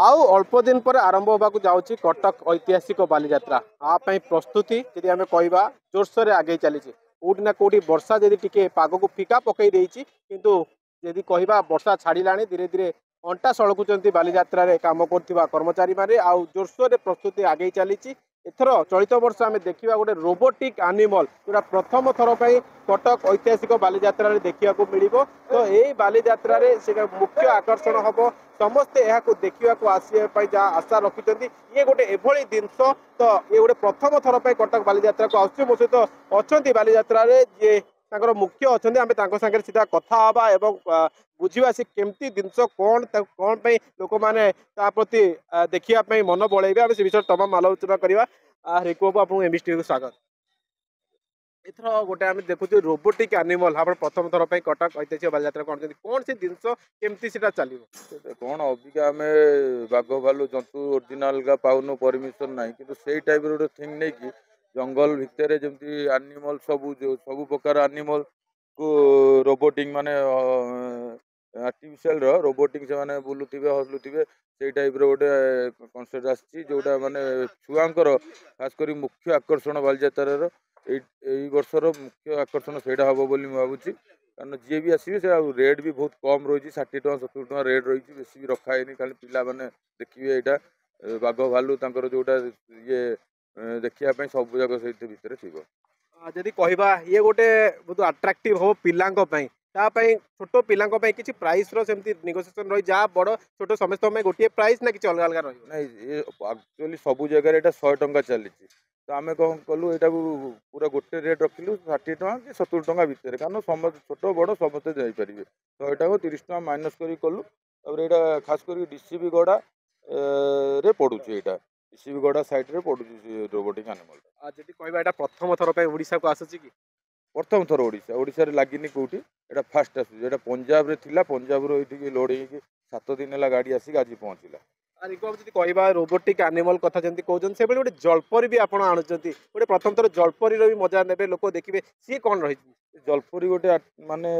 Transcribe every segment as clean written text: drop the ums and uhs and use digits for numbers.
आउ अल्प दिन पर आरंभ होगा जाऊँगी कटक ऐतिहासिक बालीजात्रा आपाई प्रस्तुति जदि आम कह जोरसोर आगे चली कौटी ना कौटी वर्षा जदि टिके पाग को फिका पकई देती किंतु जदि कह वर्षा छाड़ा धीरे धीरे अंटा सड़कुंट बालीजात्रा काम कर कर्मचारी मैंने आउ जोरसोर प्रस्तुति आगे चली एथर चलित वर्ष आम देखा गोटे रोबोटिक एनिमल जोटा प्रथम थर पर कटक ऐतिहासिक बालीजात्रा देखा मिल तो यही बालीजात्रा मुख्य आकर्षण हम समस्ते यहाँ देखा आसपा जहाँ आशा रखिंट ये गोटे एभली जिनस तो ये गोटे प्रथम थर पर कटक बालीजात्रा को आसो मो सहित अच्छा बालीजात्रा जी मुख्य अच्छा आम सागर सीधा कथा हाँ एवं बुझा सी केमती जिनस कौन कौन लोक मैंने प्रति देखापी मन बड़े आम से विषय तमाम आलोचना करवा रिकु बाबू आपको एमबीसी टीवी को स्वागत एथर गोटे आम देखुचे रोबोटिक एनिमल आप प्रथम थर पर कटक ऐतिहासिक बालीजात्रा कौन से जिनस केमती से चलो कौन अबिका आम बाघ भालू जंतु ओरिजिनाल का पाऊन परमिशन ना कि से टाइप रोटे थिंग नहीं कि जंगल भितर जमी एनिमल सब प्रकार एनिमल को रोबोटिंग माने आर्टिफिशियल रोबोटिंग से माने बुलुथिबे हसलुथिबे से टाइप गोटे कनसेप्ट आसी जोटा माने छुआंकर खास कर मुख्य आकर्षण बालीजात्रार वर्षर मुख्य आकर्षण से हम बोली भावुची कारण जी भी आसवे से रेट भी बहुत कम रही 60 टका 70 टका रेट रही बेस भी रखाएनि खाली पिला माने देखिए यहाँ बाघ भालू जोटा ये देखिया सब जाक से भितर थी जदि कहवा ये गोटे बहुत अट्राक्टिव हो पिलांई छोट पिलांई किसी प्राइस रमती नेगोसिएशन रही जहाँ बड़ छोट समस्त गोटे प्राइस ना कि अलग अलग रही एक्चुअली सब जगह यहाँ 100 टका चली तो आम कौन कलु यहाँ पूरा गोटे रेट रखिलु 60 टका कि 70 टका भितर कारण समस्त छोट बड़ समस्ते जापारे 100 टका 30 टका माइनस कलु यहाँ खास कर डीसीबी गड़ा रे पड़ुचे यहाँ डीसीबी गड़ा साइड रे पड़ुचे रोबोटिक एनिमल जदि कहवा प्रथम थर पर ओडिशा को आसुची कि प्रथम थर ओडिशा रे लगिनी कौटी यहाँ फास्ट आस पंजाब रे थिला पंजाब रो ये लोड हो 7 दिन है गाड़ी आसिक आज पहुँचला कहवा रोबोटिक एनिमल कथा जमी कहते से गोटे जलपरी भी आप आणुच्च गोटे प्रथम थर जलपरी भी मजा ने लोक देखिए सी कौन रही जलपरी गोटे माने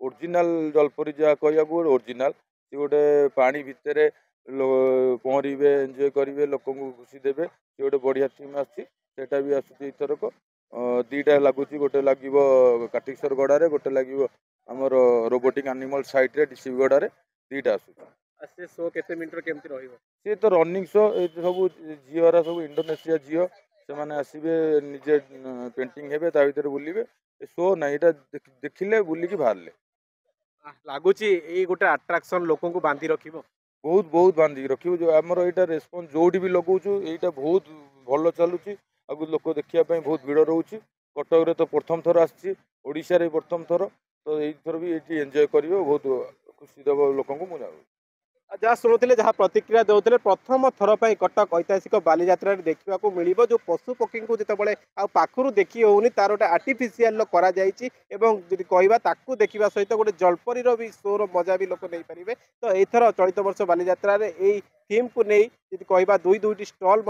ओरिजिनाल जलपरी जहाँ कह ओरिजिनाल सी गोटे पानी भितर पहरवे एंजॉय करेंगे लोक खुशी देवे सी गोटे बढ़िया थीम आसटा भी आसुचरक दीटा लगुच गोटे लगे काटिक्सर गड़े गोटे लगे आमर रोबोटिक एनिमल साइड रे डीसीबी गड़े दीटा आसुच से शो केते मिनट केमती रहिबो सी तो रनिंग शो सब झीरा सब इंडोनेशिया झील से मैंने आसवे निजे पेंटिंग हेबे ता भीतर बुलिबे शो ना यहाँ देखिले बुलिकी बाहर लगुच ये गोटे अट्राक्शन लोक को बांधि रखिबो बहुत बहुत बांधिक रखिबो जो आमर यहाँ रेस्पन्स जोटी भी लगौछु यहाँ बहुत भल चलुची आगु लोक देखापी बहुत भिड़ रोचे कटक रे तो प्रथम थर आशा रे प्रथम थर तो यही थर भी ये एंजॉय करियो बहुत खुशी देव लोक मुझे जहाँ शुणुले जहाँ प्रतिक्रिया देते प्रथम थर पर कटक ऐतिहासिक बालीजात्रा देखा मिल जो पशु पक्षी को जिते पाखु देखी होनी तार गोटे आर्टिफिशियल जी कहवा ताकू देखा सहित गोटे जलपरी भी शोर मजा भी लोक नहीं पारे तो यथर चलित वर्ष बालीजात्रा थीम को नहीं जी कहवा दुईटी स्टल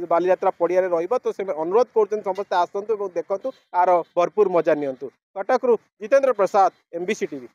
बालीजात्रा पड़िया तो से अनुरोध कर समस्ते आसतु देखु आर भरपूर मजा नियंतु कटक रु जितेंद्र प्रसाद एमबीसी टीवी।